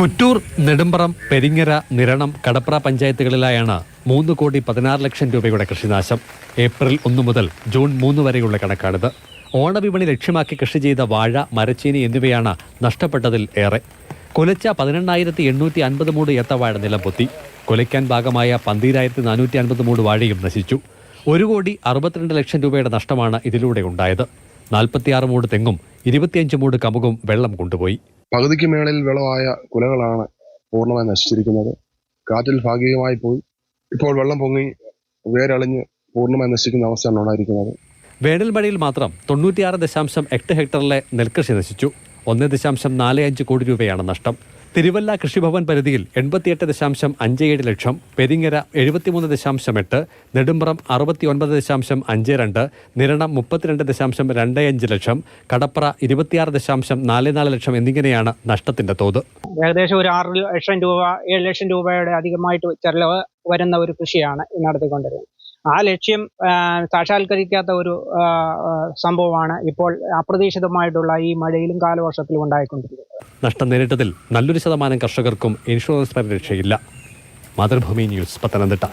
കുറ്റൂർ, നെടുമ്പറം, പെരിങ്ങര, നിരണം, കടപ്ര പഞ്ചായത്തുകളിലായാണ് 3,16,00,000 രൂപയുടെ കൃഷിനാശം. ഏപ്രിൽ 1 മുതൽ ജൂൺ 3 വരെയുള്ള കണക്കാണിത്. ഓണവിപണി ലക്ഷ്യമാക്കി കൃഷി ചെയ്ത വാഴ, മരച്ചീനി എന്നിവയാണ് നഷ്ടപ്പെട്ടതിൽ ഏറെ. കുലച്ച 18,850 മൂട് ഏത്തവാഴ നിലംപൊത്തി. കുലയ്ക്കാൻ ഭാഗമായ 12,450 മൂട് വാഴയും നശിച്ചു. 1,62,00,000 രൂപയുടെ നഷ്ടമാണ് ഇതിലൂടെ ഉണ്ടായത്. 46 മൂട് തെങ്ങും 25 മൂട് കമുകും വെള്ളം കൊണ്ടുപോയി. പകുതിക്ക് മേളിൽ വിളവായ കുലകളാണ് പൂർണ്ണമായി നശിച്ചിരിക്കുന്നത്. കാറ്റിൽ ഭാഗികമായി പോയി. ഇപ്പോൾ വെള്ളം പൊങ്ങി വേരളിഞ്ഞ് പൂർണ്ണമായി നശിക്കുന്ന അവസ്ഥയാണ് ഉണ്ടായിരിക്കുന്നത്. വേനൽ മഴയിൽ മാത്രം 96.8 ഹെക്ടറിലെ നെൽകൃഷി നശിച്ചു. 1.45 കോടി രൂപയാണ് നഷ്ടം. തിരുവല്ല കൃഷിഭവൻ പരിധിയിൽ 88.57 ലക്ഷം, പെരിങ്ങര 73.8, നെടുമ്പ്രം 69.52, നിരണം 32.25 ലക്ഷം, കടപ്ര 26.44 ലക്ഷം എന്നിങ്ങനെയാണ് നഷ്ടത്തിന്റെ തോത്. ഏകദേശം ഒരു 6 ലക്ഷം രൂപ 7 ലക്ഷം രൂപയുടെ അധികമായിട്ട് ചെലവ് വരുന്ന ഒരു കൃഷിയാണ് നടത്തിക്കൊണ്ടിരുന്നത്. ആ ലക്ഷ്യം സാക്ഷാത്കരിക്കാത്ത ഒരു സംഭവമാണ് ഇപ്പോൾ അപ്രതീക്ഷിതമായിട്ടുള്ള ഈ മഴയിലും കാലവർഷത്തിലും ഉണ്ടായിക്കൊണ്ടിരിക്കുന്നത്. നഷ്ടം നേരിട്ടതിൽ നല്ലൊരു ശതമാനം കർഷകർക്കും ഇൻഷുറൻസ് പരിരക്ഷയില്ല. മാതൃഭൂമി ന്യൂസ്, പത്തനംതിട്ട.